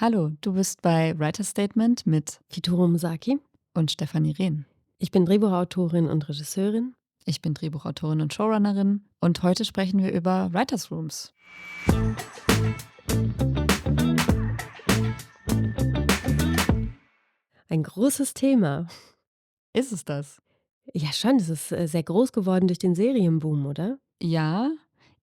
Hallo, du bist bei Writer Statement mit Kituro Musaki. und Stefanie Rehn. Ich bin Drehbuchautorin und Regisseurin. Ich bin Drehbuchautorin und Showrunnerin und heute sprechen wir über Writers Rooms. Ein großes Thema. Ist es das? Ja, schon, es ist sehr groß geworden durch den Serienboom, oder? Ja,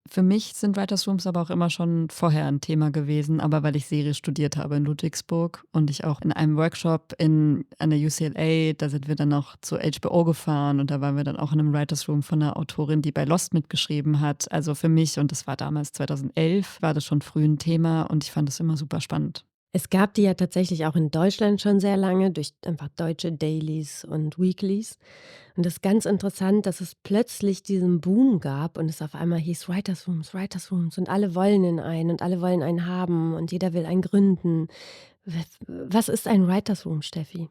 für mich sind Writers Rooms aber auch immer schon vorher ein Thema gewesen, aber weil ich Serie studiert habe in Ludwigsburg und ich auch in einem Workshop an der UCLA, da sind wir dann noch zu HBO gefahren und da waren wir dann auch in einem Writers Room von einer Autorin, die bei Lost mitgeschrieben hat. Also für mich, und das war damals 2011, war das schon früh ein Thema und ich fand das immer super spannend. Es gab die ja tatsächlich auch in Deutschland schon sehr lange durch einfach deutsche Dailies und Weeklies. Und das ist ganz interessant, dass es plötzlich diesen Boom gab und es auf einmal hieß Writers Rooms und alle wollen in einen und alle wollen einen haben und jeder will einen gründen. Was ist ein Writers Room, Steffi?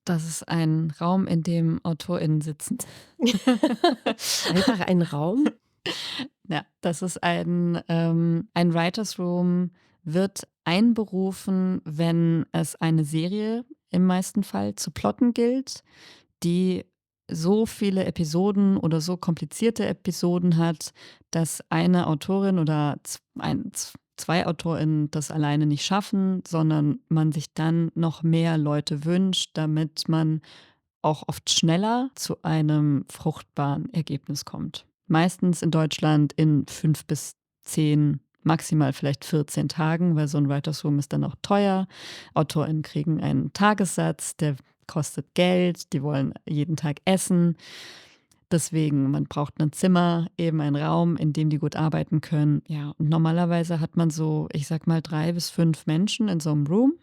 Das ist ein Raum, in dem AutorInnen sitzen. Einfach ein Raum? Ja, das ist ein Writers Room wird einberufen, wenn es eine Serie im meisten Fall zu plotten gilt, die so viele Episoden oder so komplizierte Episoden hat, dass eine Autorin oder 2 AutorInnen das alleine nicht schaffen, sondern man sich dann noch mehr Leute wünscht, damit man auch oft schneller zu einem fruchtbaren Ergebnis kommt. Meistens in Deutschland in 5 bis 10, maximal vielleicht 14 Tagen, weil so ein Writers Room ist dann auch teuer. AutorInnen kriegen einen Tagessatz, der kostet Geld, die wollen jeden Tag essen. Deswegen, man braucht ein Zimmer, eben einen Raum, in dem die gut arbeiten können. Ja, und normalerweise hat man so, ich sag mal, 3 bis 5 Menschen in so einem Room.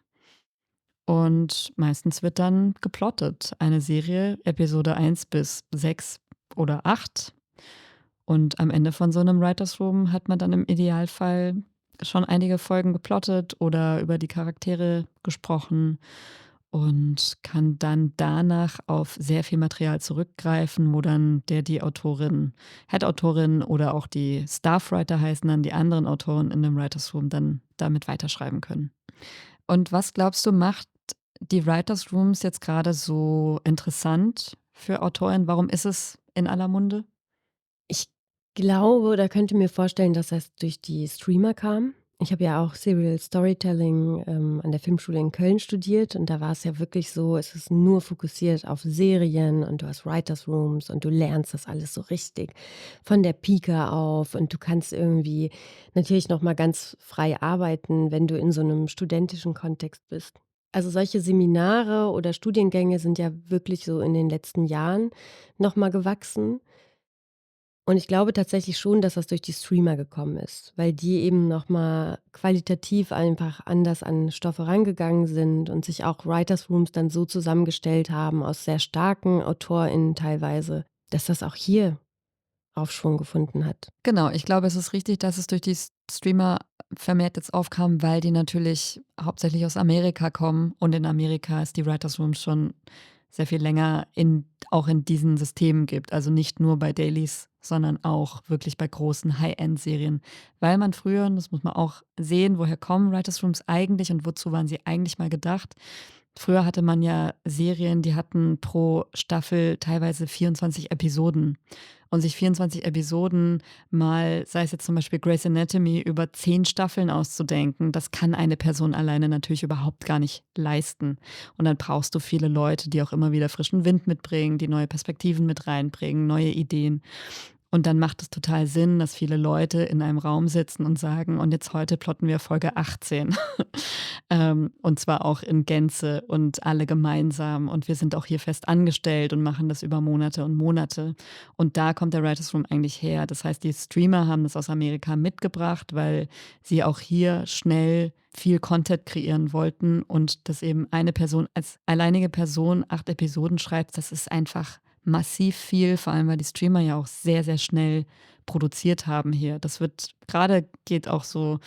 Und meistens wird dann geplottet. Eine Serie, Episode 1 bis 6 oder 8. Und am Ende von so einem Writers Room hat man dann im Idealfall schon einige Folgen geplottet oder über die Charaktere gesprochen und kann dann danach auf sehr viel Material zurückgreifen, wo dann die Autorin, Head-Autorin oder auch die Staff-Writer heißen dann die anderen Autoren in dem Writers Room dann damit weiterschreiben können. Und was glaubst du, macht die Writers Rooms jetzt gerade so interessant für AutorInnen? Warum ist es in aller Munde? Ich glaube oder könnte mir vorstellen, dass das durch die Streamer kam. Ich habe ja auch Serial Storytelling, an der Filmschule in Köln studiert und da war es ja wirklich so, es ist nur fokussiert auf Serien und du hast Writers Rooms und du lernst das alles so richtig von der Pike auf und du kannst irgendwie natürlich noch mal ganz frei arbeiten, wenn du in so einem studentischen Kontext bist. Also, solche Seminare oder Studiengänge sind ja wirklich so in den letzten Jahren noch mal gewachsen. Und ich glaube tatsächlich schon, dass das durch die Streamer gekommen ist, weil die eben noch mal qualitativ einfach anders an Stoffe rangegangen sind und sich auch Writers Rooms dann so zusammengestellt haben aus sehr starken AutorInnen teilweise, dass das auch hier Aufschwung gefunden hat. Genau, ich glaube, es ist richtig, dass es durch die Streamer vermehrt jetzt aufkam, weil die natürlich hauptsächlich aus Amerika kommen und in Amerika ist die Writers Room schon sehr viel länger auch in diesen Systemen gibt. Also nicht nur bei Dailies, sondern auch wirklich bei großen High-End-Serien. Weil man früher, und das muss man auch sehen, woher kommen Writers Rooms eigentlich und wozu waren sie eigentlich mal gedacht? Früher hatte man ja Serien, die hatten pro Staffel teilweise 24 Episoden. Und sich 24 Episoden mal, sei es jetzt zum Beispiel Grey's Anatomy, über 10 Staffeln auszudenken, das kann eine Person alleine natürlich überhaupt gar nicht leisten. Und dann brauchst du viele Leute, die auch immer wieder frischen Wind mitbringen, die neue Perspektiven mit reinbringen, neue Ideen. Und dann macht es total Sinn, dass viele Leute in einem Raum sitzen und sagen: „Und jetzt heute plotten wir Folge 18." Und zwar auch in Gänze und alle gemeinsam. Und wir sind auch hier fest angestellt und machen das über Monate und Monate. Und da kommt der Writers Room eigentlich her. Das heißt, die Streamer haben das aus Amerika mitgebracht, weil sie auch hier schnell viel Content kreieren wollten und dass eben eine Person als alleinige Person 8 Episoden schreibt, das ist einfach massiv viel, vor allem weil die Streamer ja auch sehr, sehr schnell produziert haben hier. Das wird gerade geht auch so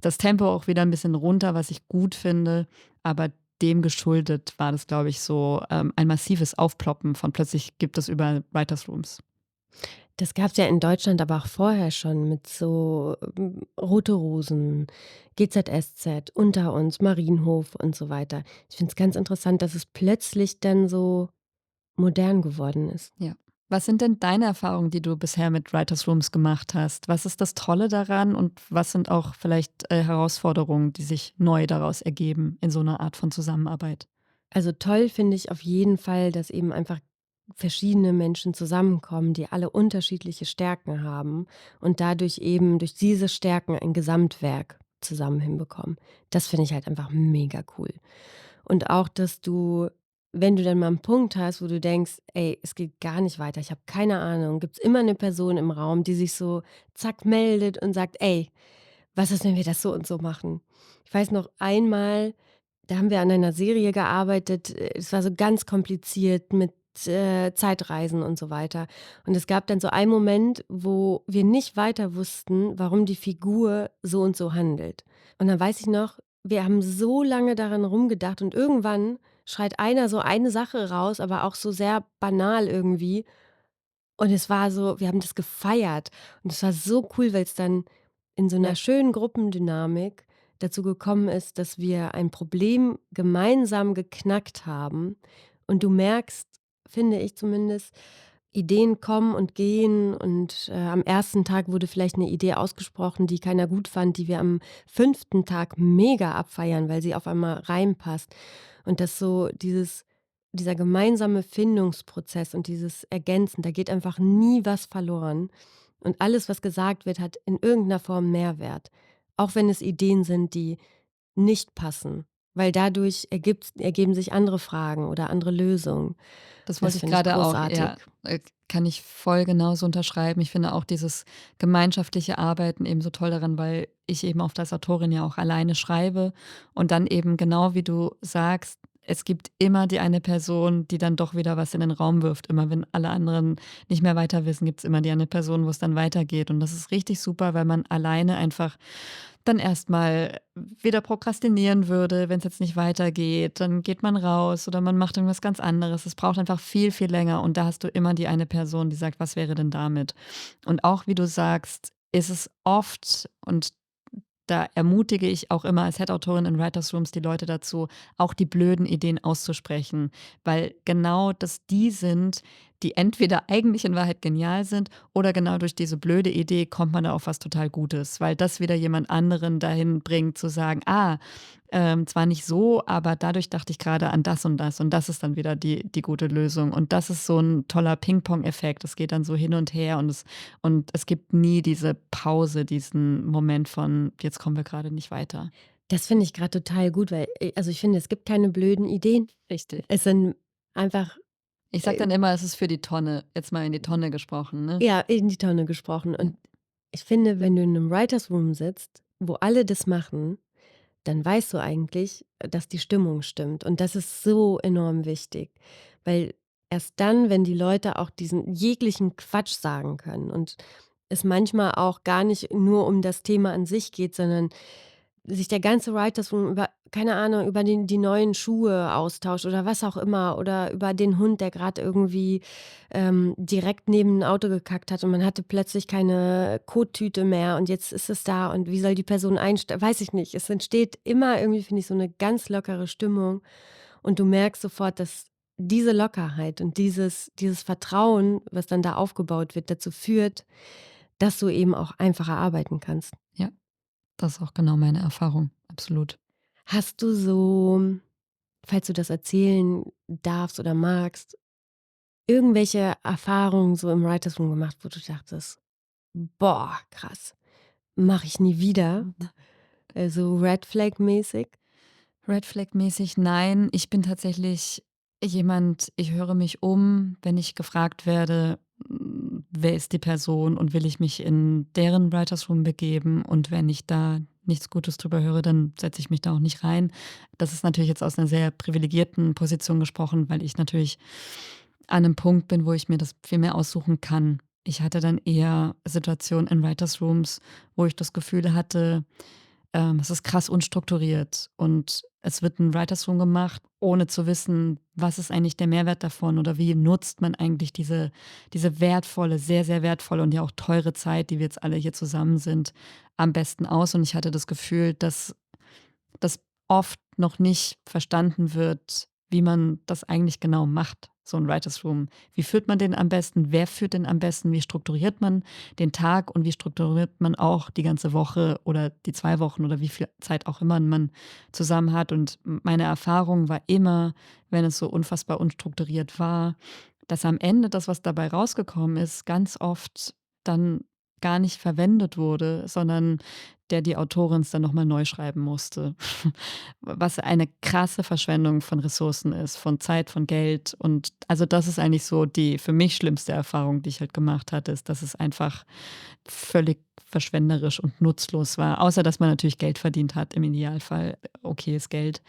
das Tempo auch wieder ein bisschen runter, was ich gut finde, aber dem geschuldet war das, glaube ich, so, ein massives Aufploppen von plötzlich gibt es überall Writers Rooms. Das gab's ja in Deutschland aber auch vorher schon mit so, Rote Rosen, GZSZ, Unter uns, Marienhof und so weiter. Ich finde es ganz interessant, dass es plötzlich dann so modern geworden ist. Ja. Was sind denn deine Erfahrungen, die du bisher mit Writers Rooms gemacht hast? Was ist das Tolle daran und was sind auch vielleicht, Herausforderungen, die sich neu daraus ergeben in so einer Art von Zusammenarbeit? Also, toll finde ich auf jeden Fall, dass eben einfach verschiedene Menschen zusammenkommen, die alle unterschiedliche Stärken haben und dadurch eben durch diese Stärken ein Gesamtwerk zusammen hinbekommen. Das finde ich halt einfach mega cool. Und auch, dass du, wenn du dann mal einen Punkt hast, wo du denkst: „Ey, es geht gar nicht weiter, ich habe keine Ahnung“, gibt's immer eine Person im Raum, die sich so zack meldet und sagt: „Ey, was ist, wenn wir das so und so machen?“ Ich weiß noch einmal, da haben wir an einer Serie gearbeitet, es war so ganz kompliziert mit, Zeitreisen und so weiter. Und es gab dann so einen Moment, wo wir nicht weiter wussten, warum die Figur so und so handelt. Und dann weiß ich noch, wir haben so lange daran rumgedacht und irgendwann schreit einer so eine Sache raus, aber auch so sehr banal irgendwie. Und es war so, wir haben das gefeiert. Und es war so cool, weil es dann in so einer Ja. schönen Gruppendynamik dazu gekommen ist, dass wir ein Problem gemeinsam geknackt haben. Und du merkst, finde ich zumindest, Ideen kommen und gehen und, am ersten Tag wurde vielleicht eine Idee ausgesprochen, die keiner gut fand, die wir am fünften Tag mega abfeiern, weil sie auf einmal reinpasst. Und das so dieser gemeinsame Findungsprozess und dieses Ergänzen, da geht einfach nie was verloren. Und alles, was gesagt wird, hat in irgendeiner Form Mehrwert. Auch wenn es Ideen sind, die nicht passen, weil dadurch ergeben sich andere Fragen oder andere Lösungen. Das Das wollte ich finde ich gerade auch, großartig. ja, kann ich voll genauso unterschreiben. Ich finde auch dieses gemeinschaftliche Arbeiten eben so toll daran, weil ich eben oft als Autorin ja auch alleine schreibe und dann eben genau wie du sagst, es gibt immer die eine Person, die dann doch wieder was in den Raum wirft. Immer wenn alle anderen nicht mehr weiter wissen, gibt es immer die eine Person, wo es dann weitergeht. Und das ist richtig super, weil man alleine einfach dann erstmal wieder prokrastinieren würde, wenn es jetzt nicht weitergeht. Dann geht man raus oder man macht irgendwas ganz anderes. Es braucht einfach viel, viel länger und da hast du immer die eine Person, die sagt: „Was wäre denn damit?“ Und auch wie du sagst, ist es oft und da ermutige ich auch immer als Head-Autorin in Writers Rooms die Leute dazu, auch die blöden Ideen auszusprechen, weil genau das die sind, die entweder eigentlich in Wahrheit genial sind oder genau durch diese blöde Idee kommt man da auf was total Gutes, weil das wieder jemand anderen dahin bringt zu sagen: „Ah, zwar nicht so, aber dadurch dachte ich gerade an das und das ist dann wieder die gute Lösung.“ Und das ist so ein toller Ping-Pong-Effekt. Es geht dann so hin und her und es gibt nie diese Pause, diesen Moment von: „Jetzt kommen wir gerade nicht weiter.“ Das finde ich gerade total gut, weil, also, ich finde, es gibt keine blöden Ideen. Richtig. Es sind einfach, Ich sage äh, dann immer, es ist für die Tonne, jetzt mal in die Tonne gesprochen, ne? ja, in die Tonne gesprochen. Ja, Und ich finde, wenn du in 'nem Writers Room sitzt, wo alle das machen, dann weißt du eigentlich, dass die Stimmung stimmt. Und das ist so enorm wichtig, weil erst dann, wenn die Leute auch diesen jeglichen Quatsch sagen können und es manchmal auch gar nicht nur um das Thema an sich geht, sondern sich der ganze Writers Room über, keine Ahnung, über die neuen Schuhe austauscht oder was auch immer oder über den Hund, der gerade irgendwie, direkt neben 'n Auto gekackt hat und man hatte plötzlich keine Kottüte mehr und jetzt ist es da und wie soll die Person weiß ich nicht. Es entsteht immer irgendwie, finde ich, so eine ganz lockere Stimmung und du merkst sofort, dass diese Lockerheit und dieses Vertrauen, was dann da aufgebaut wird, dazu führt, dass du eben auch einfacher arbeiten kannst. ja, das ist auch genau meine Erfahrung, absolut. Hast du so, falls du das erzählen darfst oder magst, irgendwelche Erfahrungen so im Writers Room gemacht, wo du dachtest: „Boah, krass, mache ich nie wieder“, so Red Flag mäßig? Red Flag-mäßig nein. Ich bin tatsächlich jemand, ich höre mich um, wenn ich gefragt werde, wer ist die Person und will ich mich in deren Writers Room begeben? Und wenn ich da nichts Gutes drüber höre, dann setze ich mich da auch nicht rein. Das ist natürlich jetzt aus einer sehr privilegierten Position gesprochen, weil ich natürlich an einem Punkt bin, wo ich mir das viel mehr aussuchen kann. Ich hatte dann eher Situationen in Writers Rooms, wo ich das Gefühl hatte, es ist krass unstrukturiert und es wird ein Writers Room gemacht, ohne zu wissen, was ist eigentlich der Mehrwert davon oder wie nutzt man eigentlich diese wertvolle, sehr, sehr wertvolle und ja auch teure Zeit, die wir jetzt alle hier zusammen sind, am besten aus. Und ich hatte das Gefühl, dass das oft noch nicht verstanden wird, wie man das eigentlich genau macht, so 'n Writers Room. Wie führt man den am besten? Wer führt den am besten? Wie strukturiert man den Tag und wie strukturiert man auch die ganze Woche oder die 2 Wochen oder wie viel Zeit auch immer man zusammen hat? Und meine Erfahrung war immer, wenn es so unfassbar unstrukturiert war, dass am Ende das, was dabei rausgekommen ist, ganz oft dann gar nicht verwendet wurde, sondern die Autorin es dann noch mal neu schreiben musste. Was eine krasse Verschwendung von Ressourcen ist, von Zeit, von Geld. Und also das ist eigentlich so die für mich schlimmste Erfahrung, die ich halt gemacht hatte, ist, dass es einfach völlig verschwenderisch und nutzlos war. Außer dass man natürlich Geld verdient hat, im Idealfall okayes Geld.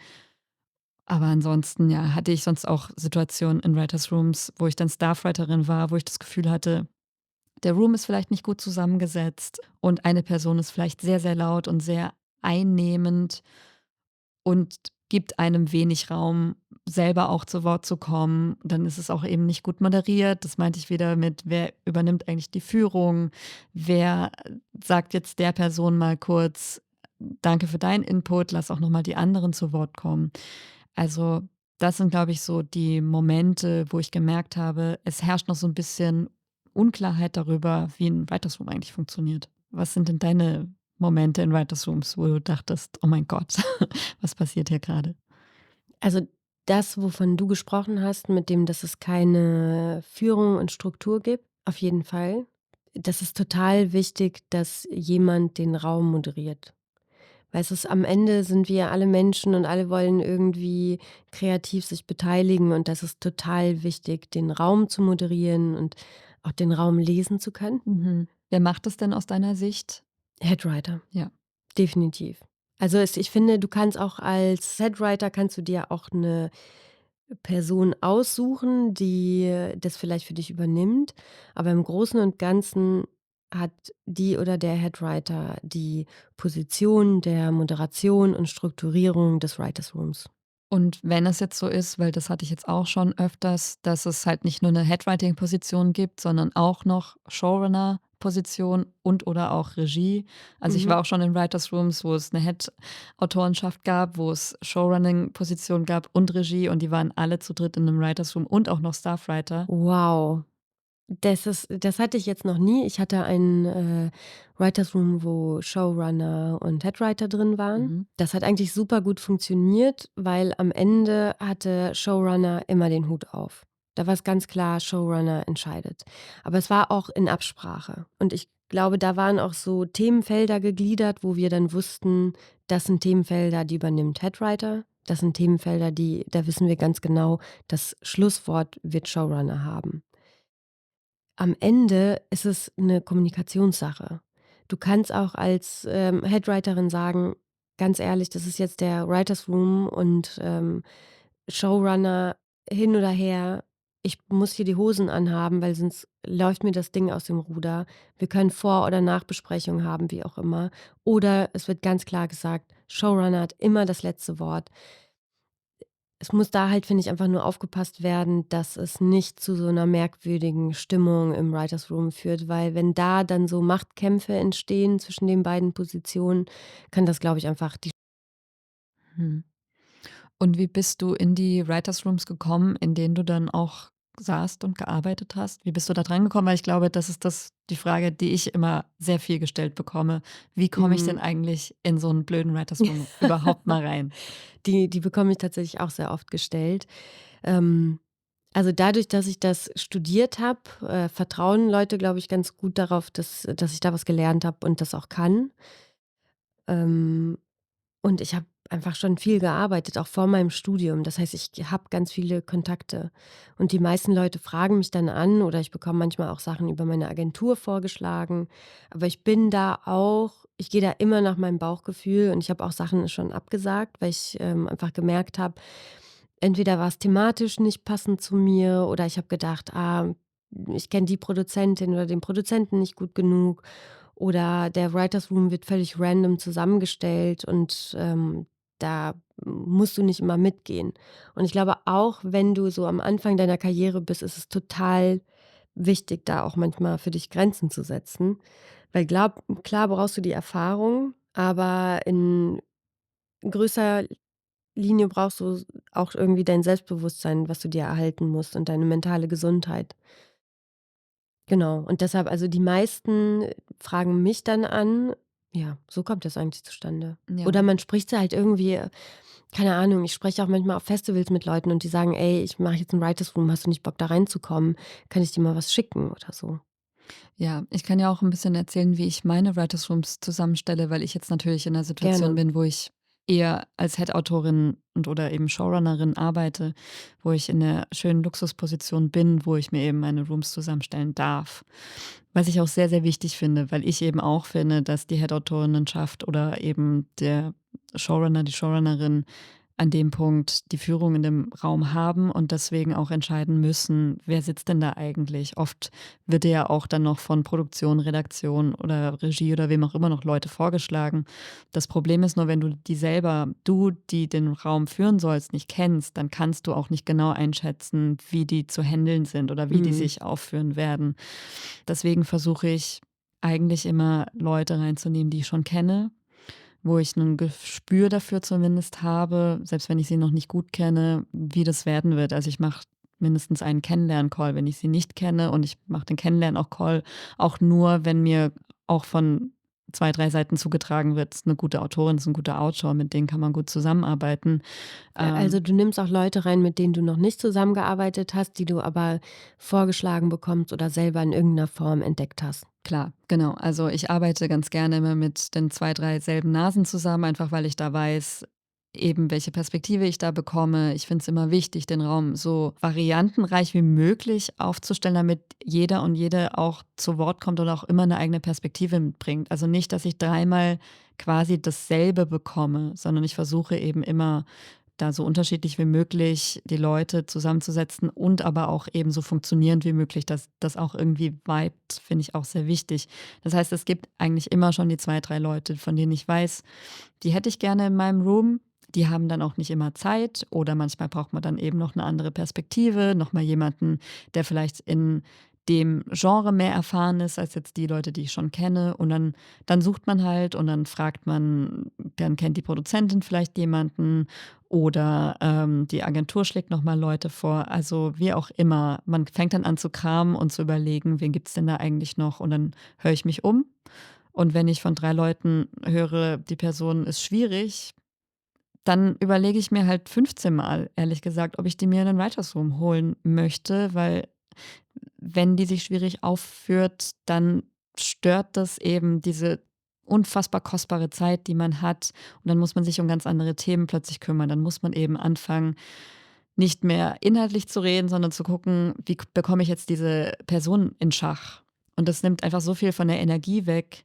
Aber ansonsten, ja, hatte ich sonst auch Situationen in Writers Rooms, wo ich dann Staffwriterin war, wo ich das Gefühl hatte, der Room ist vielleicht nicht gut zusammengesetzt und eine Person ist vielleicht sehr, sehr laut und sehr einnehmend und gibt einem wenig Raum, selber auch zu Wort zu kommen. Dann ist es auch eben nicht gut moderiert. Das meinte ich wieder mit, wer übernimmt eigentlich die Führung? Wer sagt jetzt der Person mal kurz: „Danke für deinen Input, lass auch noch mal die anderen zu Wort kommen.“ Also, das sind, glaube ich, so die Momente, wo ich gemerkt habe, es herrscht noch so ein bisschen Unklarheit darüber, wie 'n Writers Room eigentlich funktioniert. Was sind denn deine Momente in Writers Rooms, wo du dachtest: „Oh mein Gott, was passiert hier gerade? Also, das, wovon du gesprochen hast, mit dem, dass es keine Führung und Struktur gibt, auf jeden Fall. Das ist total wichtig, dass jemand den Raum moderiert. Weil es ist am Ende sind wir alle Menschen und alle wollen irgendwie kreativ sich beteiligen und das ist total wichtig, den Raum zu moderieren und auch den Raum lesen zu können. Mhm. Wer macht das denn aus deiner Sicht? Headwriter, Ja. definitiv. Also, ich finde, du kannst auch als Headwriter kannst du dir auch eine Person aussuchen, die das vielleicht für dich übernimmt, aber im Großen und Ganzen hat die oder der Headwriter die Position der Moderation und Strukturierung des Writers Rooms. Und wenn es jetzt so ist, weil das hatte ich jetzt auch schon öfters, dass es halt nicht nur eine Headwriting-Position gibt, sondern auch noch Showrunner-Position und oder auch Regie. Also, ich Mhm. war auch schon in Writers Rooms, wo es eine Head-Autorenschaft gab, wo es Showrunning-Position gab und Regie und die waren alle zu dritt in einem Writers Room und auch noch Staffwriter. Wow. Das hatte ich jetzt noch nie. Ich hatte einen, Writers Room, wo Showrunner und Headwriter drin waren. Mhm. Das hat eigentlich super gut funktioniert, weil am Ende hatte Showrunner immer den Hut auf. Da war es ganz klar, Showrunner entscheidet. Aber es war auch in Absprache. Und ich glaube, da waren auch so Themenfelder gegliedert, wo wir dann wussten, das sind Themenfelder, die übernimmt Headwriter. Das sind Themenfelder, die da wissen wir ganz genau, das Schlusswort wird Showrunner haben. Am Ende ist es 'ne Kommunikationssache. Du kannst auch als, Headwriterin sagen: „Ganz ehrlich, das ist jetzt der Writers Room und, Showrunner hin oder her. Ich muss hier die Hosen anhaben, weil sonst läuft mir das Ding aus dem Ruder. Wir können Vor oder Nachbesprechungen haben, wie auch immer.“ Oder es wird ganz klar gesagt: „Showrunner hat immer das letzte Wort.“ Es muss da halt, finde ich, einfach nur aufgepasst werden, dass es nicht zu so 'ner merkwürdigen Stimmung im Writers Room führt, weil wenn da dann so Machtkämpfe entstehen zwischen den beiden Positionen, kann das, glaube ich, einfach die Mhm. Und wie bist du in die Writers Rooms gekommen, in denen du dann auch saßt und gearbeitet hast? Wie bist du da drangekommen? Weil ich glaube, das ist die Frage, die ich immer sehr viel gestellt bekomme. Wie komme ich denn mhm. eigentlich in so einen blöden Writers Room überhaupt mal rein? Die bekomme ich tatsächlich auch sehr oft gestellt. Ähm, also dadurch, dass ich das studiert habe, vertrauen Leute, glaube ich, ganz gut darauf, dass ich da was gelernt habe und das auch kann. Ähm Und ich habe einfach schon viel gearbeitet, auch vor meinem Studium. Das heißt, ich habe ganz viele Kontakte. Und die meisten Leute fragen mich dann an oder ich bekomme manchmal auch Sachen über meine Agentur vorgeschlagen. Aber ich gehe da immer nach meinem Bauchgefühl und ich habe auch Sachen schon abgesagt, weil ich einfach gemerkt habe, entweder war es thematisch nicht passend zu mir oder ich habe gedacht, ich kenne die Produzentin oder den Produzenten nicht gut genug oder der Writers Room wird völlig random zusammengestellt und da musst du nicht immer mitgehen. Und ich glaube, auch wenn du so am Anfang deiner Karriere bist, ist es total wichtig, da auch manchmal für dich Grenzen zu setzen. Weil klar brauchst du die Erfahrung, aber in größer Linie brauchst du auch irgendwie dein Selbstbewusstsein, was du dir erhalten musst und deine mentale Gesundheit. Genau. Und deshalb also die meisten fragen mich dann an. Ja, so kommt das eigentlich zustande. Ja. Oder man spricht sie halt irgendwie keine Ahnung, ich spreche auch manchmal auf Festivals mit Leuten und die sagen: „Ey, ich mache jetzt 'n Writers Room, hast du nicht Bock, da reinzukommen? Kann ich dir mal was schicken?“ oder so. Ja, ich kann ja auch ein bisschen erzählen, wie ich meine Writers Rooms zusammenstelle, weil ich jetzt natürlich in 'ner Situation Gerne. bin, wo ich eher als Head-Autorin und oder eben Showrunnerin arbeite, wo ich in der schönen Luxusposition bin, wo ich mir eben meine Rooms zusammenstellen darf. Was ich auch sehr, sehr wichtig finde, weil ich eben auch finde, dass die Head-Autorinnenschaft oder eben der Showrunner, die Showrunnerin an dem Punkt die Führung in dem Raum haben und deswegen auch entscheiden müssen, wer sitzt denn da eigentlich? Oft wird dir ja auch dann noch von Produktion, Redaktion oder Regie oder wem auch immer noch Leute vorgeschlagen. Das Problem ist nur, wenn du, die den Raum führen sollst, nicht kennst, dann kannst du auch nicht genau einschätzen, wie die zu handeln sind oder wie die Mhm. sich aufführen werden. Deswegen versuche ich eigentlich immer Leute reinzunehmen, die ich schon kenne, wo ich 'nen Gespür dafür zumindest habe, selbst wenn ich sie noch nicht gut kenne, wie das werden wird. Also, ich mache mindestens einen Kennenlern-Call, wenn ich sie nicht kenne und ich mache den Kennenlern auch Call auch nur, wenn mir auch von 2, 3 Seiten zugetragen wird, ist 'ne gute Autorin, ist 'n guter Autor, mit denen kann man gut zusammenarbeiten. Also, Ähm du nimmst auch Leute rein, mit denen du noch nicht zusammengearbeitet hast, die du aber vorgeschlagen bekommst oder selber in irgend 'ner Form entdeckt hast? Klar, genau. Also, ich arbeite ganz gerne immer mit den 2, 3 selben Nasen zusammen, einfach weil ich da weiß, eben welche Perspektive ich da bekomme. Ich finde es immer wichtig, den Raum so variantenreich wie möglich aufzustellen, damit jeder und jede auch zu Wort kommt und auch immer eine eigene Perspektive mitbringt. Also, nicht, dass ich dreimal quasi dasselbe bekomme, sondern ich versuche eben immer da so unterschiedlich wie möglich die Leute zusammenzusetzen und aber auch eben so funktionierend wie möglich, dass das auch irgendwie vibet, finde ich auch sehr wichtig. Das heißt, es gibt eigentlich immer schon die 2 3 Leute, von denen ich weiß, die hätte ich gerne in meinem Room. Die haben dann auch nicht immer Zeit oder manchmal braucht man dann eben noch eine andere Perspektive, noch mal jemanden, der vielleicht in dem Genre mehr erfahren ist als jetzt die Leute, die ich schon kenne. Und dann sucht man halt und dann fragt man, dann kennt die Produzentin vielleicht jemanden oder, die Agentur schlägt noch mal Leute vor. Also, wie auch immer. Man fängt dann an zu kramen und zu überlegen: „Wen gibt's denn da eigentlich noch?“ Und dann höre ich mich um und wenn ich von 3 Leuten höre, die Person ist schwierig, dann überlege ich mir halt 15 Mal, ehrlich gesagt, ob ich die mir in 'nen Writers Room holen möchte, weil wenn die sich schwierig aufführt, dann stört das eben diese unfassbar kostbare Zeit, die man hat. Und dann muss man sich um ganz andere Themen plötzlich kümmern. Dann muss man eben anfangen, nicht mehr inhaltlich zu reden, sondern zu gucken, wie bekomme ich jetzt diese Person in Schach? Und das nimmt einfach so viel von der Energie weg.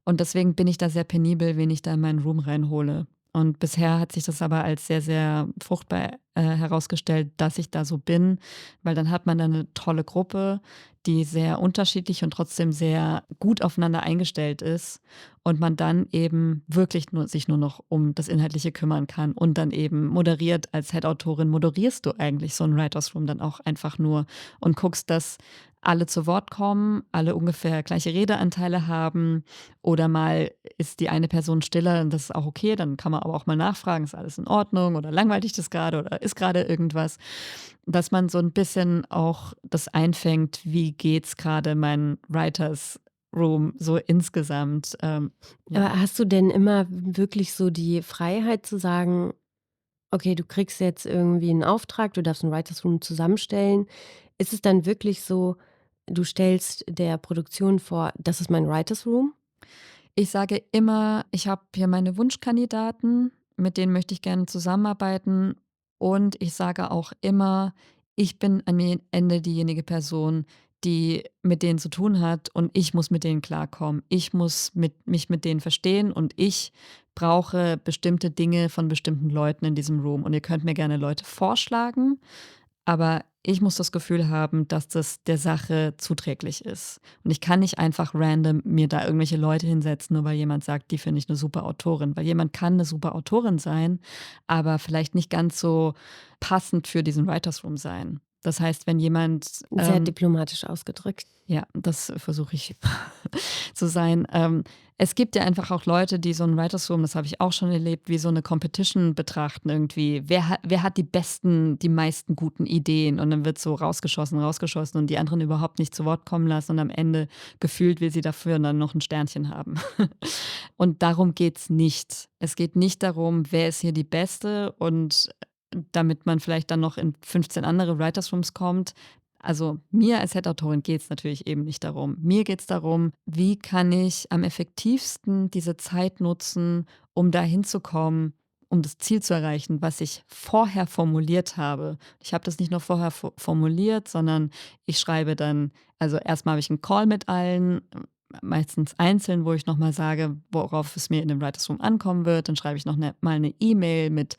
Und deswegen bin ich da sehr penibel, wen ich da in meinen Room reinhole. Und bisher hat sich das aber als sehr, sehr fruchtbar herausgestellt, dass ich da so bin, weil dann hat man da eine tolle Gruppe, die sehr unterschiedlich und trotzdem sehr gut aufeinander eingestellt ist und man dann eben wirklich sich nur noch um das Inhaltliche kümmern kann und dann eben moderiert als Head-Autorin moderierst du eigentlich so 'n Writers Room dann auch einfach nur und guckst, dass alle zu Wort kommen, alle ungefähr gleiche Redeanteile haben oder mal ist die eine Person stiller und das ist auch okay, dann kann man aber auch mal nachfragen: „Ist alles in Ordnung oder langweilt dich das grade oder ist grade irgendwas?“ Dass man so 'n bisschen auch das einfängt, wie geht's grade meinen Writers Room so insgesamt, ja. Aber hast du denn immer wirklich so die Freiheit zu sagen: „Okay, du kriegst jetzt irgendwie 'n Auftrag, du darfst 'n Writers Room zusammenstellen.“ Ist es dann wirklich so, du stellst der Produktion vor: „Das ist mein Writers Room?“ Ich sage immer, ich habe hier meine Wunschkandidaten, mit denen möchte ich gerne zusammenarbeiten. Und ich sage auch immer, ich bin am Ende diejenige Person, die mit denen zu tun hat und ich muss mit denen klarkommen. Ich muss mich mit denen verstehen und ich brauche bestimmte Dinge von bestimmten Leuten in diesem Room. Und ihr könnt mir gerne Leute vorschlagen, aber ich muss das Gefühl haben, dass das der Sache zuträglich ist. Und ich kann nicht einfach random mir da irgendwelche Leute hinsetzen, nur weil jemand sagt, die finde ich eine super Autorin. Weil jemand kann eine super Autorin sein, aber vielleicht nicht ganz so passend für diesen Writers Room sein. Das heißt, wenn jemand, Sehr diplomatisch ausgedrückt. ja, das versuche ich zu sein. Es gibt ja einfach auch Leute, die so 'n Writers Room, das habe ich auch schon erlebt, wie so 'ne Competition betrachten irgendwie. Wer hat die meisten guten Ideen? Und dann wird so rausgeschossen und die anderen überhaupt nicht zu Wort kommen lassen und am Ende gefühlt will sie dafür dann noch 'n Sternchen haben. Und darum geht's nicht. Es geht nicht darum, wer ist hier die Beste und damit man vielleicht dann noch in 15 andere Writers Rooms kommt. Also, mir als Head-Autorin geht's natürlich eben nicht darum. Mir geht's darum, wie kann ich am effektivsten diese Zeit nutzen, um dahin zu kommen, um das Ziel zu erreichen, was ich vorher formuliert habe. Ich habe das nicht nur vorher formuliert, sondern ich schreibe dann, also erstmal habe ich einen Call mit allen, meistens einzeln, wo ich noch mal sage, worauf es mir in dem Writers Room ankommen wird. Dann schreibe ich noch mal eine E-Mail mit: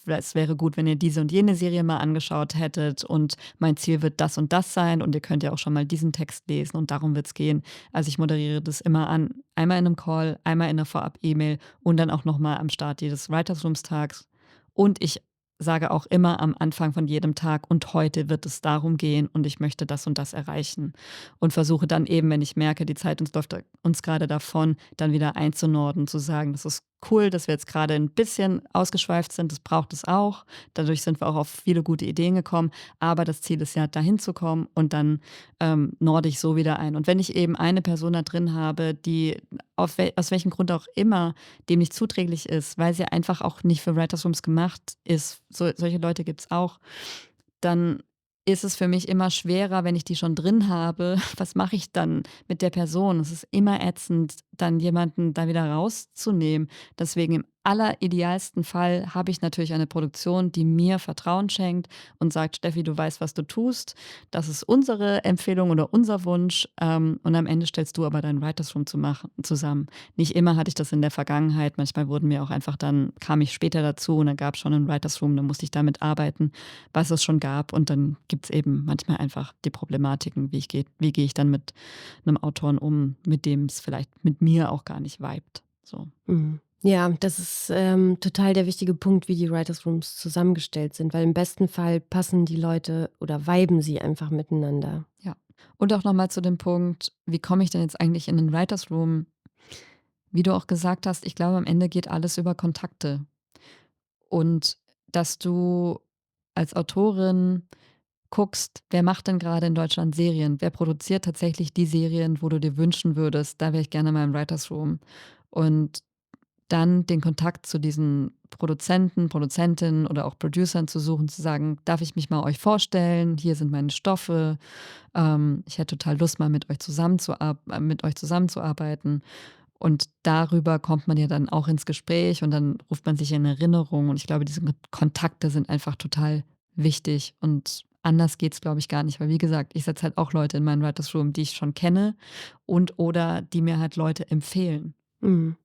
„Es wäre gut, wenn ihr diese und jene Serie mal angeschaut hättet und mein Ziel wird das und das sein und ihr könnt ja auch schon mal diesen Text lesen und darum wird's gehen.“ Also, ich moderiere das immer an. Einmal in einem Call, einmal in 'ner Vorab-E-Mail und dann auch noch mal am Start jedes Writers Rooms Tags. Und ich sage auch immer am Anfang von jedem Tag: „Und heute wird es darum gehen und ich möchte das und das erreichen.“ Und versuche dann eben, wenn ich merke, die Zeit läuft uns gerade davon, dann wieder einzunorden, zu sagen: „Das ist cool, dass wir jetzt gerade ein bisschen ausgeschweift sind, das braucht es auch. Dadurch sind wir auch auf viele gute Ideen gekommen, aber das Ziel ist ja, dahin zu kommen und dann, norde ich so wieder ein.“ Und wenn ich eben eine Person da drin habe, die aus welchem Grund auch immer dem nicht zuträglich ist, weil sie einfach auch nicht für Writers Rooms gemacht ist, solche Leute gibt's auch, dann ist es für mich immer schwerer, wenn ich die schon drin habe. Was mache ich dann mit der Person? Es ist immer ätzend, dann jemanden da wieder rauszunehmen. Deswegen im alleridealsten Fall habe ich natürlich eine Produktion, die mir Vertrauen schenkt und sagt: „Steffi, du weißt, was du tust. Das ist unsere Empfehlung oder unser Wunsch, und am Ende stellst du aber deinen Writers Room zusammen.“ Nicht immer hatte ich das in der Vergangenheit. Manchmal wurden mir auch einfach dann kam ich später dazu und dann gab's schon 'nen Writers Room, dann musste ich damit arbeiten, was es schon gab. Und dann gibt's eben manchmal einfach die Problematiken, wie gehe ich dann mit einem Autoren um, mit dem es vielleicht mit mir auch gar nicht vibet, so. Mhm. Ja, das ist, total der wichtige Punkt, wie die Writers Rooms zusammengestellt sind, weil im besten Fall passen die Leute oder viben sie einfach miteinander. Ja. Und auch noch mal zu dem Punkt, wie komme ich denn jetzt eigentlich in den Writers Room? Wie du auch gesagt hast, ich glaube, am Ende geht alles über Kontakte und dass du als Autorin guckst, wer macht denn gerade in Deutschland Serien? Wer produziert tatsächlich die Serien, wo du dir wünschen würdest: „Da wäre ich gerne mal im Writers Room.“ Und dann den Kontakt zu diesen Produzenten, Produzentinnen oder auch Producern zu suchen, zu sagen: „Darf ich mich mal euch vorstellen? Hier sind meine Stoffe. Ich hätte total Lust, mal mit euch zusammenzuarbeiten.“ Und darüber kommt man ja dann auch ins Gespräch und dann ruft man sich in Erinnerung. Und ich glaube, diese Kontakte sind einfach total wichtig und anders geht's, glaube ich, gar nicht. Weil wie gesagt, ich setze halt auch Leute in meinen Writers Room, die ich schon kenne und oder die mir halt Leute empfehlen. Mhm.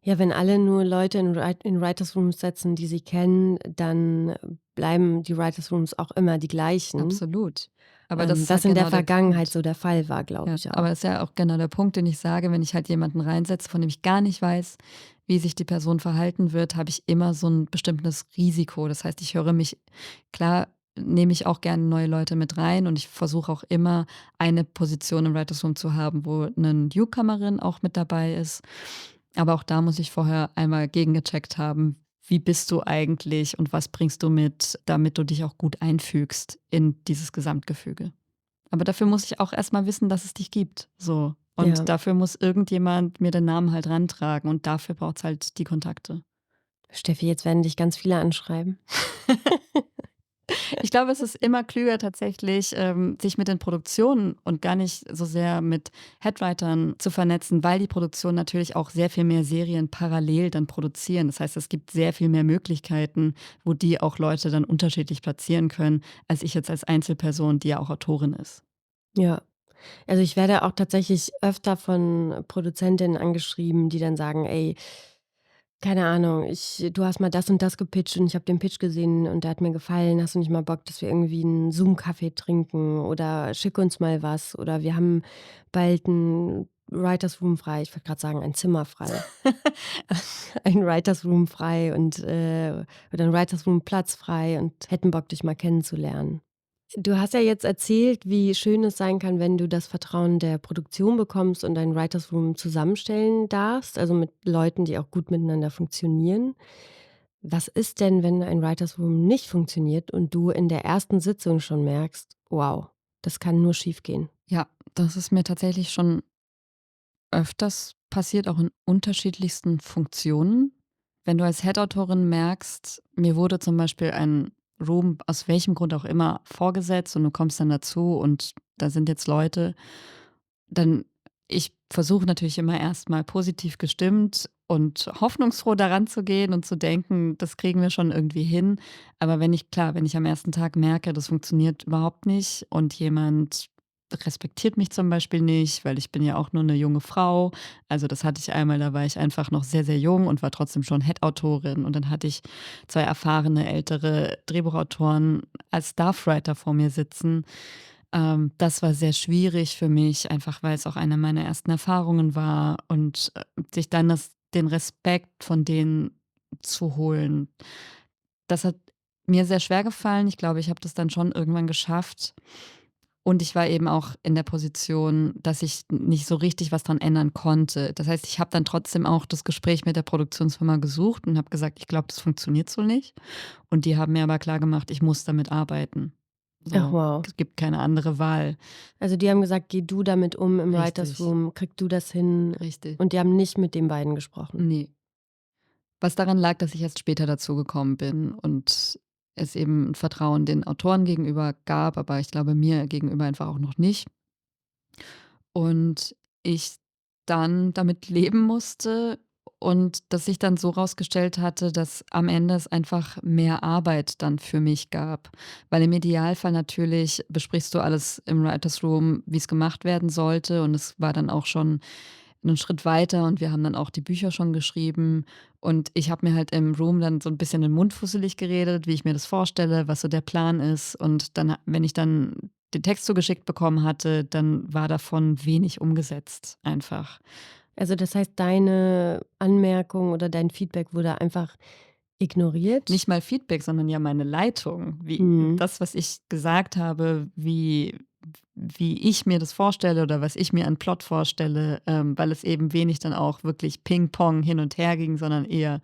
Ja, wenn alle nur Leute in Writers Rooms setzen, die sie kennen, dann bleiben die Writers Rooms auch immer die gleichen, Absolut. Aber das ist was halt in der genau der Vergangenheit Punkt. so der Fall war, glaube Ja, ich aber auch. das ist ja auch genau der Punkt, den ich sage, wenn ich halt jemanden reinsetze, von dem ich gar nicht weiß, wie sich die Person verhalten wird, habe ich immer so ein bestimmtes Risiko. Das heißt, ich höre mich klar nehme ich auch gerne neue Leute mit rein und ich versuche auch immer, eine Position im Writers Room zu haben, wo 'ne Newcomerin auch mit dabei ist. Aber auch da muss ich vorher einmal gegengecheckt haben: Wie bist du eigentlich und was bringst du mit, damit du dich auch gut einfügst in dieses Gesamtgefüge? Aber dafür muss ich auch erst mal wissen, dass es dich gibt, so. Und Ja. dafür muss irgendjemand mir den Namen halt rantragen und dafür braucht's halt die Kontakte. Steffi, jetzt werden dich ganz viele anschreiben. Ich glaube, es ist immer klüger tatsächlich, sich mit den Produktionen und gar nicht so sehr mit Headwritern zu vernetzen, weil die Produktionen natürlich auch sehr viel mehr Serien parallel dann produzieren. Das heißt, es gibt sehr viel mehr Möglichkeiten, wo die auch Leute dann unterschiedlich platzieren können, als ich jetzt als Einzelperson, die ja auch Autorin ist. Ja. Also, ich werde auch tatsächlich öfter von Produzentinnen angeschrieben, die dann sagen: „Ey, keine Ahnung, du hast mal das und das gepitcht und ich habe den Pitch gesehen und der hat mir gefallen. Hast du nicht mal Bock, dass wir irgendwie einen Zoom-Kaffee trinken oder schick uns mal was oder wir haben bald ein Writers Room frei. Ich wollte gerade sagen, ein Zimmer frei. Ein Writers Room frei und, oder 'n Writers Room Platz frei und hätten Bock, dich mal kennenzulernen. Du hast ja jetzt erzählt, wie schön es sein kann, wenn du das Vertrauen der Produktion bekommst und dein Writers Room zusammenstellen darfst, also mit Leuten, die auch gut miteinander funktionieren. Was ist denn, wenn ein Writers Room nicht funktioniert und du in der ersten Sitzung schon merkst: „Wow, das kann nur schiefgehen?“ Ja, das ist mir tatsächlich schon öfters passiert, auch in unterschiedlichsten Funktionen. Wenn du als Head-Autorin merkst, mir wurde zum Beispiel ein Room aus welchem Grund auch immer vorgesetzt und du kommst dann dazu und da sind jetzt Leute, dann ich versuche natürlich immer erst mal positiv gestimmt und hoffnungsfroh daran zu gehen und zu denken, das kriegen wir schon irgendwie hin. Aber wenn ich am ersten Tag merke, das funktioniert überhaupt nicht und jemand respektiert mich zum Beispiel nicht, weil ich bin ja auch nur eine junge Frau. Also, das hatte ich einmal, da war ich einfach noch sehr, sehr jung und war trotzdem schon Head-Autorin und dann hatte ich 2 erfahrene ältere Drehbuchautoren als Staffwriter vor mir sitzen. Das war sehr schwierig für mich, einfach weil es auch eine meiner ersten Erfahrungen war und, sich dann den Respekt von denen zu holen. Das hat mir sehr schwer gefallen. Ich glaube, ich habe das dann schon irgendwann geschafft. Und ich war eben auch in der Position, dass ich nicht so richtig was dran ändern konnte. Das heißt, ich habe dann trotzdem auch das Gespräch mit der Produktionsfirma gesucht und habe gesagt: „Ich glaube, das funktioniert so nicht.“ Und die haben mir aber klargemacht, ich muss damit arbeiten. Ach So, wow. es gibt keine andere Wahl. Also, die haben gesagt: „Geh du damit um im Writers Richtig, Room, krieg du das hin?“ richtig. Und die haben nicht mit den beiden gesprochen? Ne. Was daran lag, dass ich erst später dazugekommen bin und es eben 'n Vertrauen den Autoren gegenüber gab, aber ich glaube, mir gegenüber einfach auch noch nicht. Und ich dann damit leben musste und das sich dann so rausgestellt hatte, dass am Ende es einfach mehr Arbeit dann für mich gab. Weil im Idealfall natürlich besprichst du alles im Writers Room, wie es gemacht werden sollte und es war dann auch schon 'nen Schritt weiter und wir haben dann auch die Bücher schon geschrieben und ich habe mir halt im Room dann so 'n bisschen den Mund fusselig geredet, wie ich mir das vorstelle, was so der Plan ist und dann, wenn ich dann den Text zugeschickt bekommen hatte, dann war davon wenig umgesetzt einfach. Also, das heißt, deine Anmerkung oder dein Feedback wurde einfach ignoriert? Nicht mal Feedback, sondern ja meine Leitung, wie Mhm. das, was ich gesagt habe, wie ich mir das vorstelle oder was ich mir an Plot vorstelle, weil es eben wenig dann auch wirklich Ping-Pong hin und her ging, sondern eher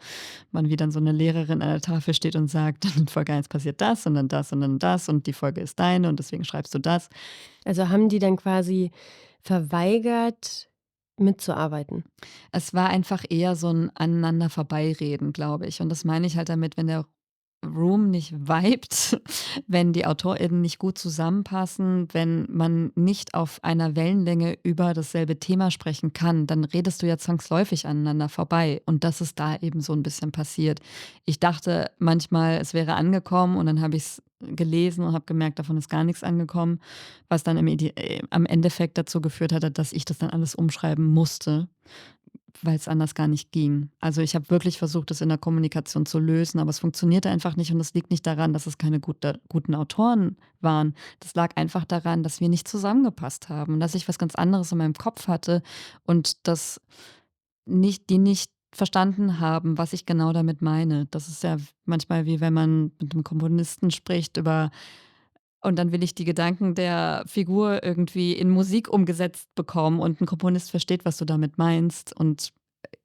man wie dann so eine Lehrerin an der Tafel steht und sagt: „In Folge 1 passiert das und dann das und dann das und die Folge ist deine und deswegen schreibst du das.“ Also, haben die dann quasi verweigert, mitzuarbeiten? Es war einfach eher so 'n aneinander Vorbeireden, glaube ich. Und das meine ich halt damit, wenn der Room nicht vibet, wenn die AutorInnen nicht gut zusammenpassen, wenn man nicht auf einer Wellenlänge über dasselbe Thema sprechen kann, dann redest du ja zwangsläufig aneinander vorbei. Und das ist da eben so 'n bisschen passiert. Ich dachte manchmal, es wäre angekommen und dann habe ich's gelesen und habe gemerkt, davon ist gar nix angekommen, was dann am Endeffekt dazu geführt hatte, dass ich das dann alles umschreiben musste. Weil es anders gar nicht ging. Also, ich habe wirklich versucht, das in der Kommunikation zu lösen, aber es funktionierte einfach nicht und das liegt nicht daran, dass es keine guten Autoren waren. Das lag einfach daran, dass wir nicht zusammengepasst haben und dass ich was ganz anderes in meinem Kopf hatte und das nicht verstanden haben, was ich genau damit meine. Das ist ja manchmal wie wenn man mit 'nem Komponisten spricht über und dann will ich die Gedanken der Figur irgendwie in Musik umgesetzt bekommen und 'n Komponist versteht, was du damit meinst und